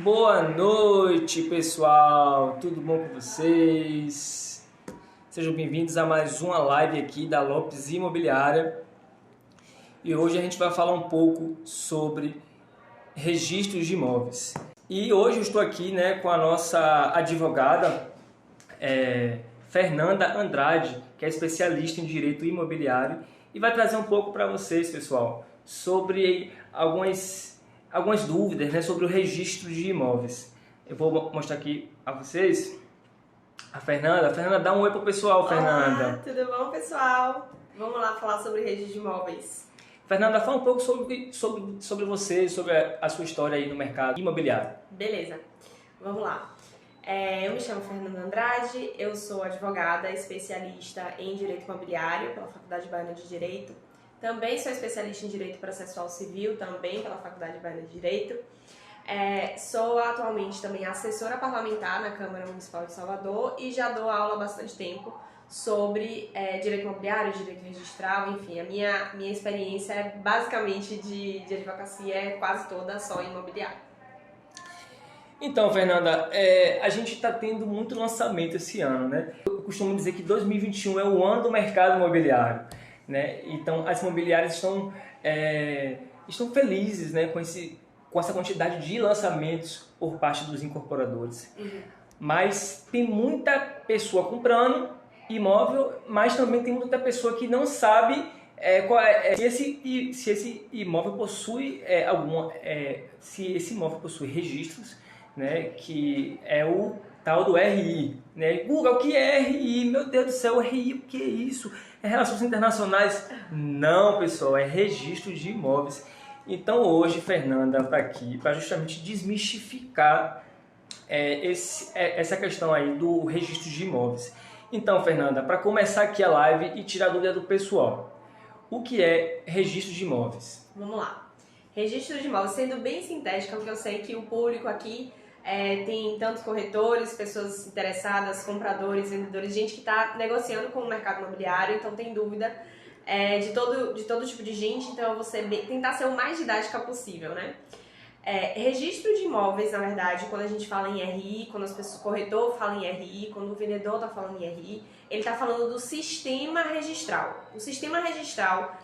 Boa noite, pessoal! Tudo bom com vocês? Sejam bem-vindos a mais uma live aqui da Lopes Imobiliária. E hoje a gente vai falar um pouco sobre registros de imóveis. E hoje eu estou aqui, com a nossa advogada, Fernanda Andrade, que é especialista em direito imobiliário, e vai trazer um pouco para vocês, pessoal, sobre algumas dúvidas, sobre o registro de imóveis. Eu vou mostrar aqui a vocês a Fernanda. Fernanda, dá um oi pro pessoal, Fernanda. Olá, tudo bom, pessoal? Vamos lá falar sobre registro de imóveis. Fernanda, fala um pouco sobre você, sobre a sua história aí no mercado imobiliário. Beleza, vamos lá. Eu me chamo Fernanda Andrade, eu sou advogada especialista em direito imobiliário pela Faculdade Baiana de Direito. Também sou especialista em direito processual civil, também pela Faculdade Baiana de Direito. Sou atualmente também assessora parlamentar na Câmara Municipal de Salvador e já dou aula há bastante tempo sobre direito imobiliário, direito registral, enfim, a minha experiência é basicamente de advocacia, é quase toda só em imobiliário. Então, Fernanda, a gente está tendo muito lançamento esse ano, né? Eu costumo dizer que 2021 é o ano do mercado imobiliário, né? Então, as imobiliárias estão felizes, né, com essa quantidade de lançamentos por parte dos incorporadores. Uhum. Mas tem muita pessoa comprando imóvel, mas também tem muita pessoa que não sabe se esse imóvel possui se esse imóvel possui registros, né, que é o tal do RI, né? Google, o que é RI? Meu Deus do céu, RI, o que é isso? É relações internacionais? Não, pessoal, é registro de imóveis. Então hoje, Fernanda está aqui para justamente desmistificar essa questão aí do registro de imóveis. Então, Fernanda, para começar aqui a live e tirar a dúvida do pessoal, o que é registro de imóveis? Vamos lá. Registro de imóveis, sendo bem sintética, porque eu sei que o público aqui tem tantos corretores, pessoas interessadas, compradores, vendedores, gente que está negociando com o mercado imobiliário, então tem dúvida de todo tipo de gente, então eu vou tentar ser o mais didática possível, né? Registro de imóveis, na verdade, quando a gente fala em RI, quando o corretor fala em RI, quando o vendedor está falando em RI, ele está falando do sistema registral. O sistema registral,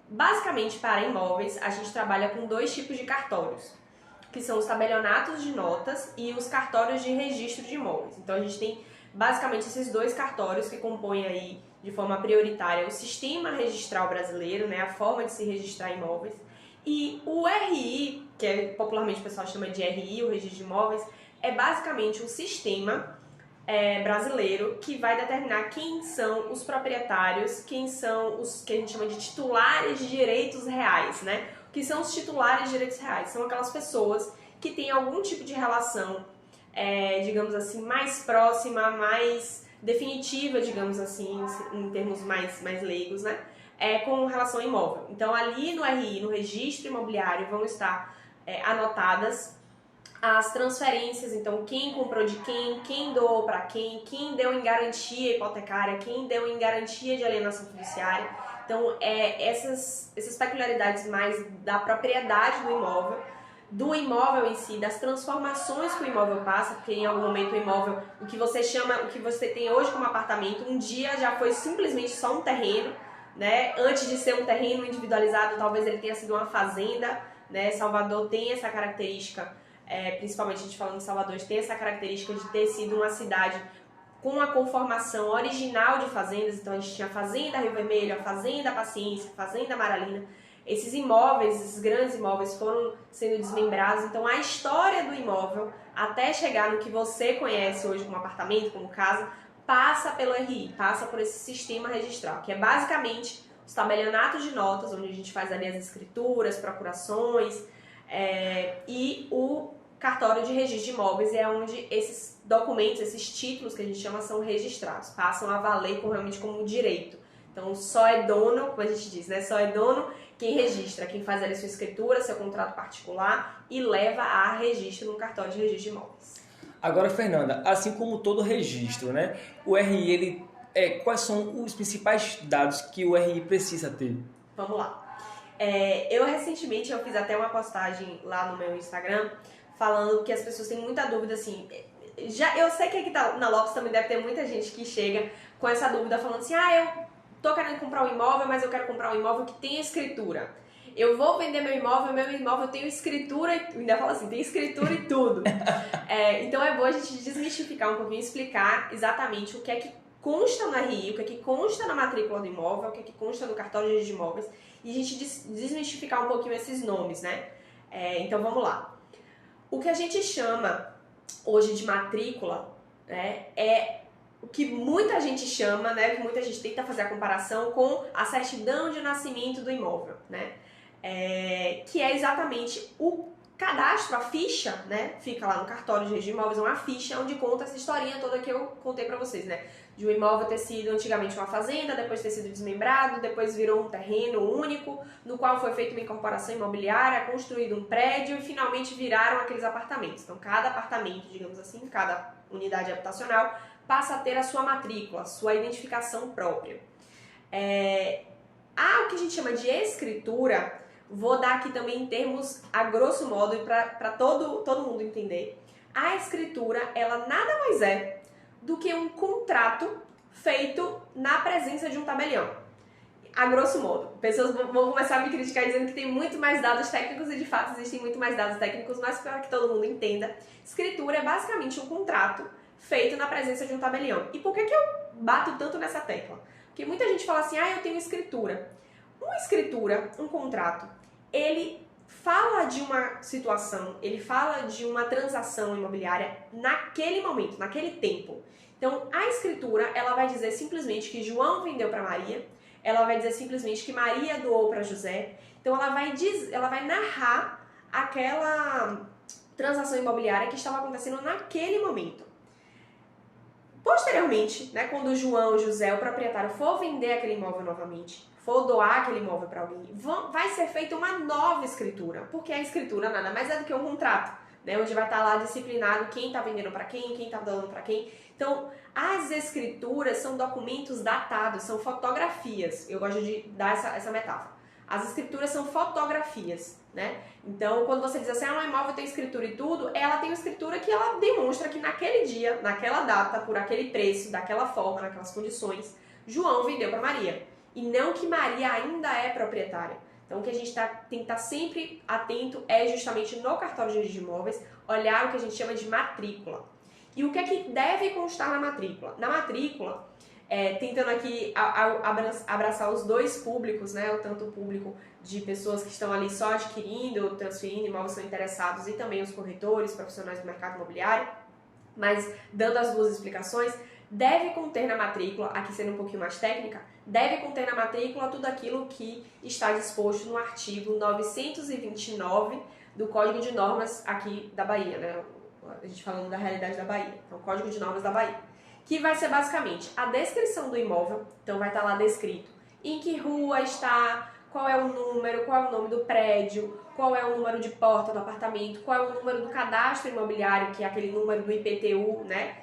basicamente para imóveis, a gente trabalha com dois tipos de cartórios, que são os tabelionatos de notas e os cartórios de registro de imóveis. Então a gente tem basicamente esses dois cartórios que compõem aí de forma prioritária o sistema registral brasileiro, né, a forma de se registrar imóveis. E o RI, que popularmente o pessoal chama de RI, o registro de imóveis, é basicamente um sistema brasileiro que vai determinar quem são os proprietários, quem são os que a gente chama de titulares de direitos reais, né? O que são os titulares de direitos reais? São aquelas pessoas que têm algum tipo de relação, digamos assim, mais próxima, mais definitiva, digamos assim, em termos mais leigos, né? Com relação ao imóvel. Então, ali no RI, no registro imobiliário, vão estar anotadas as transferências, então quem comprou de quem doou para quem deu em garantia hipotecária, quem deu em garantia de alienação fiduciária. Então, essas peculiaridades mais da propriedade do imóvel em si, das transformações que o imóvel passa, porque em algum momento o imóvel, o que você tem hoje como apartamento, um dia já foi simplesmente só um terreno, né? Antes de ser um terreno individualizado, talvez ele tenha sido uma fazenda, né? Salvador tem essa característica, principalmente a gente falando de Salvador, tem essa característica de ter sido uma cidade com a conformação original de fazendas. Então a gente tinha a Fazenda Rio Vermelho, a Fazenda Paciência, a Fazenda Amaralina. Esses imóveis, esses grandes imóveis foram sendo desmembrados. Então a história do imóvel, até chegar no que você conhece hoje como apartamento, como casa, passa pelo RI, passa por esse sistema registral, que é basicamente os tabelionatos de notas, onde a gente faz ali as escrituras, procurações, e o cartório de registro de imóveis é onde esses documentos, esses títulos que a gente chama, são registrados, passam a valer realmente como um direito. Então só é dono, como a gente diz, né? Só é dono quem registra, quem faz ali a sua escritura, seu contrato particular e leva a registro no cartório de registro de imóveis. Agora, Fernanda, assim como todo registro, né, o RI, quais são os principais dados que o RI precisa ter? Vamos lá. Eu recentemente fiz até uma postagem lá no meu Instagram falando que as pessoas têm muita dúvida, assim, eu sei que aqui na Lopes também deve ter muita gente que chega com essa dúvida, falando assim, eu tô querendo comprar um imóvel, mas eu quero comprar um imóvel que tenha escritura. Eu vou vender meu imóvel tem escritura, ainda fala assim, tem escritura e tudo. Então é bom a gente desmistificar um pouquinho, explicar exatamente o que é que consta no RI, o que é que consta na matrícula do imóvel, o que é que consta no cartório de registro de imóveis, e a gente desmistificar um pouquinho esses nomes, né? Então vamos lá. O que a gente chama hoje de matrícula, né, é o que muita gente chama, né, que muita gente tenta fazer a comparação com a certidão de nascimento do imóvel, né? Que é exatamente o cadastro, a ficha, né? Fica lá no cartório de registro de imóveis, uma ficha onde conta essa historinha toda que eu contei pra vocês, né? De um imóvel ter sido antigamente uma fazenda, depois ter sido desmembrado, depois virou um terreno único, no qual foi feita uma incorporação imobiliária, construído um prédio e finalmente viraram aqueles apartamentos. Então, cada apartamento, digamos assim, cada unidade habitacional passa a ter a sua matrícula, a sua identificação própria. O que a gente chama de escritura, vou dar aqui também em termos a grosso modo e para todo mundo entender. A escritura, ela nada mais é do que um contrato feito na presença de um tabelião. A grosso modo. Pessoas vão começar a me criticar dizendo que tem muito mais dados técnicos e de fato existem muito mais dados técnicos, mas para que todo mundo entenda, escritura é basicamente um contrato feito na presença de um tabelião. E por que eu bato tanto nessa tecla? Porque muita gente fala assim, eu tenho escritura. Uma escritura, um contrato, ele fala de uma situação, ele fala de uma transação imobiliária naquele momento, naquele tempo. Então, a escritura, ela vai dizer simplesmente que João vendeu para Maria, ela vai dizer simplesmente que Maria doou para José. Então, ela vai narrar aquela transação imobiliária que estava acontecendo naquele momento. Posteriormente, né, quando João, José, o proprietário, for vender aquele imóvel novamente, for doar aquele imóvel para alguém, vai ser feita uma nova escritura, porque a escritura nada mais é do que um contrato, né, onde vai estar lá disciplinado quem está vendendo para quem está dando para quem. Então, as escrituras são documentos datados, são fotografias. Eu gosto de dar essa metáfora. As escrituras são fotografias, né? Então, quando você diz assim, um imóvel tem escritura e tudo, ela tem uma escritura que ela demonstra que naquele dia, naquela data, por aquele preço, daquela forma, naquelas condições, João vendeu para Maria. E não que Maria ainda é proprietária. Então, o que a gente tem que estar sempre atento é justamente no cartório de registro de imóveis, olhar o que a gente chama de matrícula. E o que é que deve constar na matrícula? Na matrícula, tentando aqui abraçar os dois públicos, né? Tanto o público de pessoas que estão ali só adquirindo ou transferindo imóveis, são interessados, e também os corretores, profissionais do mercado imobiliário. Mas, dando as duas explicações, deve conter na matrícula, aqui sendo um pouquinho mais técnica, deve conter na matrícula tudo aquilo que está disposto no artigo 929 do Código de Normas aqui da Bahia, né? A gente falando da realidade da Bahia, então Código de Normas da Bahia, que vai ser basicamente a descrição do imóvel, então vai estar lá descrito em que rua está, qual é o número, qual é o nome do prédio, qual é o número de porta do apartamento, qual é o número do cadastro imobiliário, que é aquele número do IPTU, né?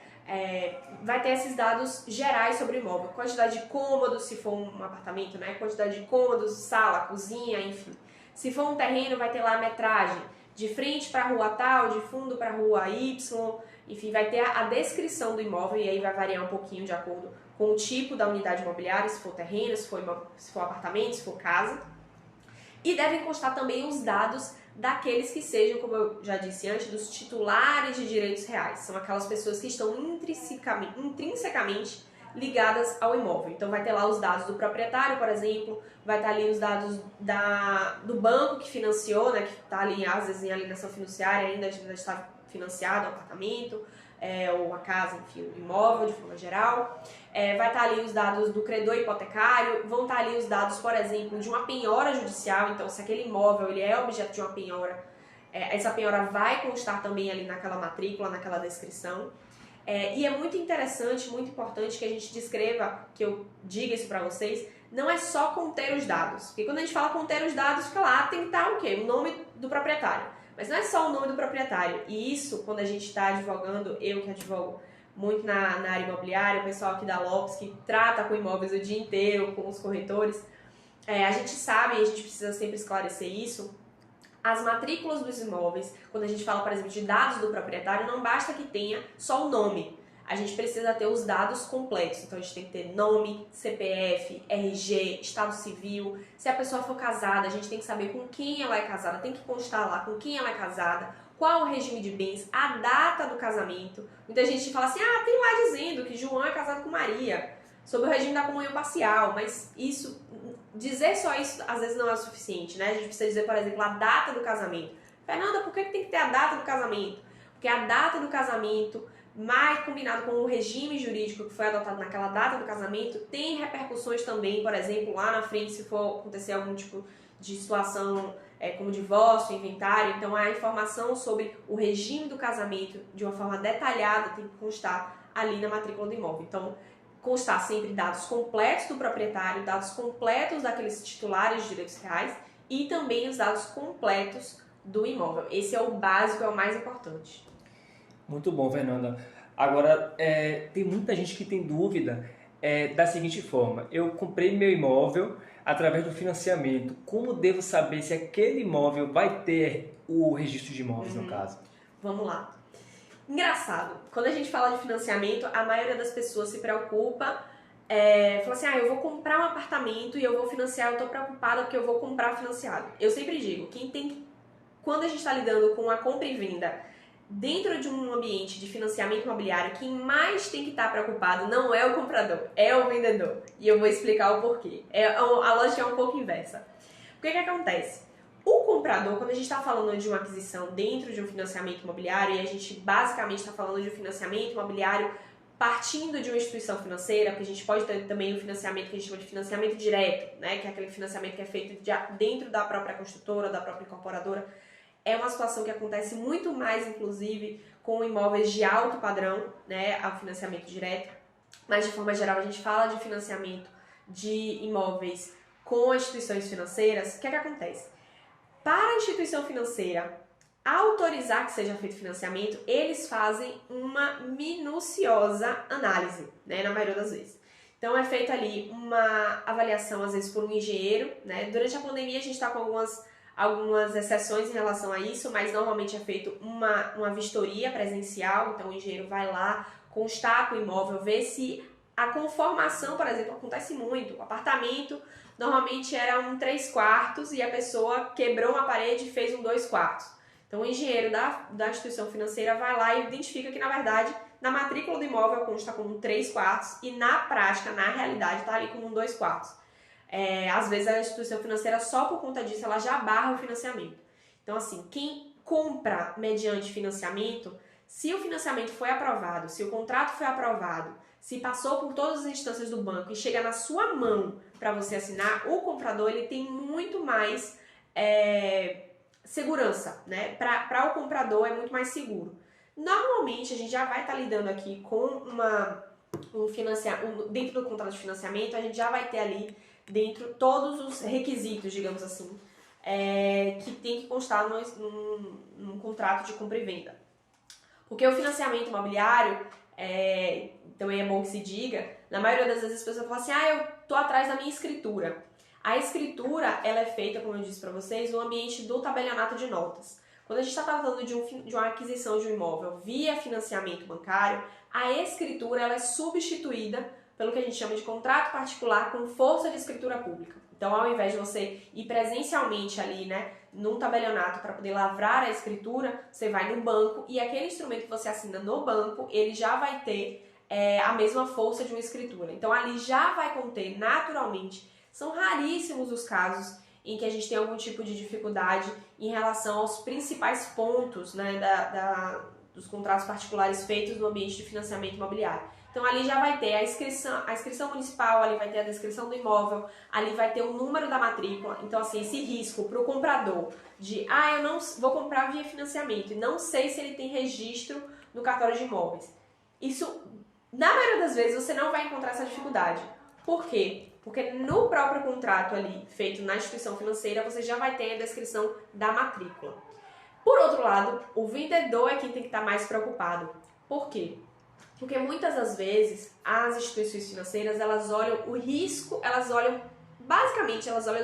Vai ter esses dados gerais sobre o imóvel, quantidade de cômodos, se for um apartamento, né? Quantidade de cômodos, sala, cozinha, enfim. Se for um terreno, vai ter lá a metragem, de frente para a rua tal, de fundo para a rua Y, enfim, vai ter a descrição do imóvel, e aí vai variar um pouquinho de acordo com o tipo da unidade imobiliária, se for terreno, se for apartamento, se for casa. E devem constar também os dados daqueles que sejam, como eu já disse antes, dos titulares de direitos reais. São aquelas pessoas que estão intrinsecamente ligadas ao imóvel. Então vai ter lá os dados do proprietário, por exemplo, vai estar ali os dados do banco que financiou, né, que está ali às vezes em alienação fiduciária, ainda está financiado o apartamento, ou a casa, enfim, o imóvel de forma geral. Vai estar ali os dados do credor hipotecário, vão estar ali os dados, por exemplo, de uma penhora judicial. Então, se aquele imóvel ele é objeto de uma penhora, essa penhora vai constar também ali naquela matrícula, naquela descrição. E é muito interessante, muito importante que a gente descreva, que eu diga isso para vocês, não é só conter os dados. Porque quando a gente fala conter os dados, fica lá, tem que estar o quê? O nome do proprietário. Mas não é só o nome do proprietário. E isso, quando a gente está advogando, eu que advogo muito na área imobiliária, o pessoal aqui da Lopes, que trata com imóveis o dia inteiro, com os corretores, a gente sabe, e a gente precisa sempre esclarecer isso, As matrículas dos imóveis, quando a gente fala, por exemplo, de dados do proprietário, não basta que tenha só o nome. A gente precisa ter os dados completos. Então, a gente tem que ter nome, CPF, RG, estado civil. Se a pessoa for casada, a gente tem que saber com quem ela é casada, tem que constar lá com quem ela é casada, qual o regime de bens, a data do casamento. Muita gente fala assim, tem lá dizendo que João é casado com Maria, sobre o regime da comunhão parcial, mas dizer só isso às vezes não é o suficiente, né? A gente precisa dizer, por exemplo, a data do casamento. Fernanda, por que tem que ter a data do casamento? Porque a data do casamento, mais combinado com o regime jurídico que foi adotado naquela data do casamento, tem repercussões também, por exemplo, lá na frente, se for acontecer algum tipo de situação como divórcio, inventário. Então, a informação sobre o regime do casamento, de uma forma detalhada, tem que constar ali na matrícula do imóvel. Então, constar sempre dados completos do proprietário, dados completos daqueles titulares de direitos reais e também os dados completos do imóvel. Esse é o básico, é o mais importante. Muito bom, Fernanda. Agora, tem muita gente que tem dúvida da seguinte forma: eu comprei meu imóvel através do financiamento. Como devo saber se aquele imóvel vai ter o registro de imóveis, no caso? Vamos lá. Engraçado, quando a gente fala de financiamento, a maioria das pessoas se preocupa, fala assim, eu vou comprar um apartamento e eu vou financiar, eu tô preocupada porque eu vou comprar financiado. Eu sempre digo, quando a gente está lidando com a compra e venda dentro de um ambiente de financiamento imobiliário, quem mais tem que estar preocupado não é o comprador, é o vendedor. E eu vou explicar o porquê. A lógica é um pouco inversa. O que acontece? O comprador, quando a gente está falando de uma aquisição dentro de um financiamento imobiliário, e a gente basicamente está falando de um financiamento imobiliário partindo de uma instituição financeira, porque a gente pode ter também um financiamento que a gente chama de financiamento direto, né, que é aquele financiamento que é feito dentro da própria construtora, da própria incorporadora. É uma situação que acontece muito mais, inclusive, com imóveis de alto padrão, né, ao financiamento direto. Mas, de forma geral, a gente fala de financiamento de imóveis com instituições financeiras. O que acontece? Para a instituição financeira autorizar que seja feito financiamento, eles fazem uma minuciosa análise, né, na maioria das vezes. Então, é feita ali uma avaliação, às vezes, por um engenheiro, né? Durante a pandemia, a gente está com algumas exceções em relação a isso, mas normalmente é feito uma vistoria presencial, então o engenheiro vai lá, constata o imóvel, vê se a conformação, por exemplo, acontece muito. O apartamento normalmente era um 3/4 e a pessoa quebrou uma parede e fez um 2/4. Então o engenheiro da instituição financeira vai lá e identifica que, na verdade, na matrícula do imóvel consta como um 3/4 e na prática, na realidade, está ali como um 2/4. Às vezes a instituição financeira, só por conta disso, ela já barra o financiamento. Então, assim, quem compra mediante financiamento, se o financiamento foi aprovado, se o contrato foi aprovado, se passou por todas as instâncias do banco e chega na sua mão para você assinar, o comprador ele tem muito mais segurança, né? Para o comprador é muito mais seguro. Normalmente a gente já vai estar lidando aqui com dentro do contrato de financiamento, a gente já vai ter ali dentro todos os requisitos, digamos assim, que tem que constar num contrato de compra e venda. Porque o financiamento imobiliário, também é bom que se diga, na maioria das vezes as pessoas falam assim, eu tô atrás da minha escritura. A escritura, ela é feita, como eu disse para vocês, no ambiente do tabelionato de notas. Quando a gente está tratando de uma aquisição de um imóvel via financiamento bancário, a escritura ela é substituída pelo que a gente chama de contrato particular com força de escritura pública. Então, ao invés de você ir presencialmente ali, né, num tabelionato para poder lavrar a escritura, você vai no banco e aquele instrumento que você assina no banco, ele já vai ter a mesma força de uma escritura. Então, ali já vai conter naturalmente. São raríssimos os casos em que a gente tem algum tipo de dificuldade em relação aos principais pontos, né, dos contratos particulares feitos no ambiente de financiamento imobiliário. Então ali já vai ter a inscrição municipal, ali vai ter a descrição do imóvel, ali vai ter o número da matrícula. Então assim, esse risco para o comprador de eu não vou comprar via financiamento e não sei se ele tem registro no cartório de imóveis. Isso, na maioria das vezes, você não vai encontrar essa dificuldade. Por quê? Porque no próprio contrato ali, feito na instituição financeira, você já vai ter a descrição da matrícula. Por outro lado, o vendedor é quem tem que estar mais preocupado. Por quê? Porque muitas das vezes as instituições financeiras, elas olham o risco, elas olham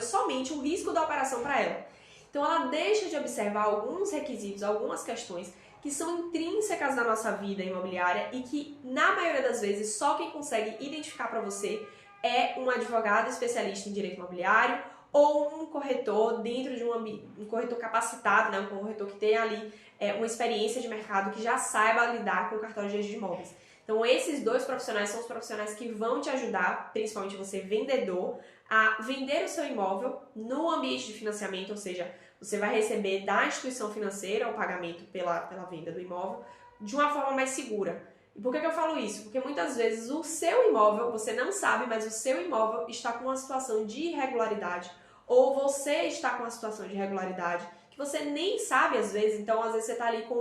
somente o risco da operação para ela. Então ela deixa de observar alguns requisitos, algumas questões que são intrínsecas da nossa vida imobiliária e que, na maioria das vezes, só quem consegue identificar para você é um advogado especialista em direito imobiliário ou um corretor dentro de um corretor capacitado, né? Um corretor que tem ali uma experiência de mercado, que já saiba lidar com o cartório de registro de imóveis. Então, esses dois profissionais são os profissionais que vão te ajudar, principalmente você vendedor, a vender o seu imóvel no ambiente de financiamento, ou seja, você vai receber da instituição financeira o pagamento pela venda do imóvel de uma forma mais segura. E por que eu falo isso? Porque muitas vezes o seu imóvel, você não sabe, mas o seu imóvel está com uma situação de irregularidade, ou você está com uma situação de irregularidade que você nem sabe às vezes. Então, às vezes você está ali com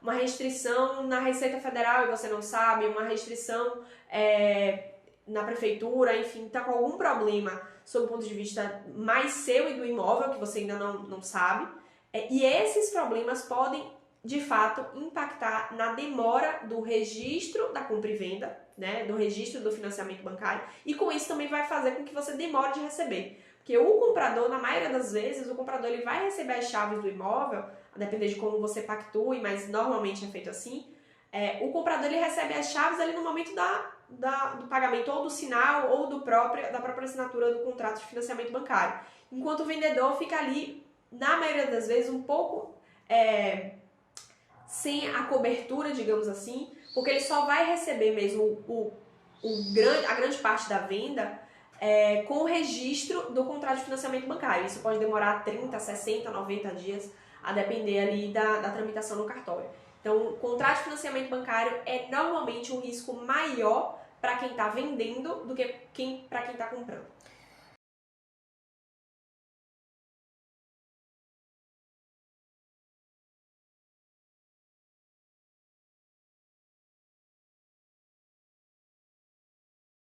uma restrição na Receita Federal e você não sabe, uma restrição na prefeitura, enfim, está com algum problema sob o ponto de vista mais seu e do imóvel, que você ainda não sabe. E esses problemas podem, de fato, impactar na demora do registro da compra e venda, né, do registro do financiamento bancário, e com isso também vai fazer com que você demore de receber. Porque o comprador, na maioria das vezes, o comprador ele vai receber as chaves do imóvel, a depender de como você pactue, mas normalmente é feito assim. O comprador ele recebe as chaves ali no momento do pagamento, ou do sinal, ou da própria assinatura do contrato de financiamento bancário. Enquanto o vendedor fica ali, na maioria das vezes, um pouco sem a cobertura, digamos assim, porque ele só vai receber mesmo a grande parte da venda com o registro do contrato de financiamento bancário. Isso pode demorar 30, 60, 90 dias, a depender ali da tramitação no cartório. Então, o contrato de financiamento bancário é normalmente um risco maior para quem está vendendo do que para quem está comprando.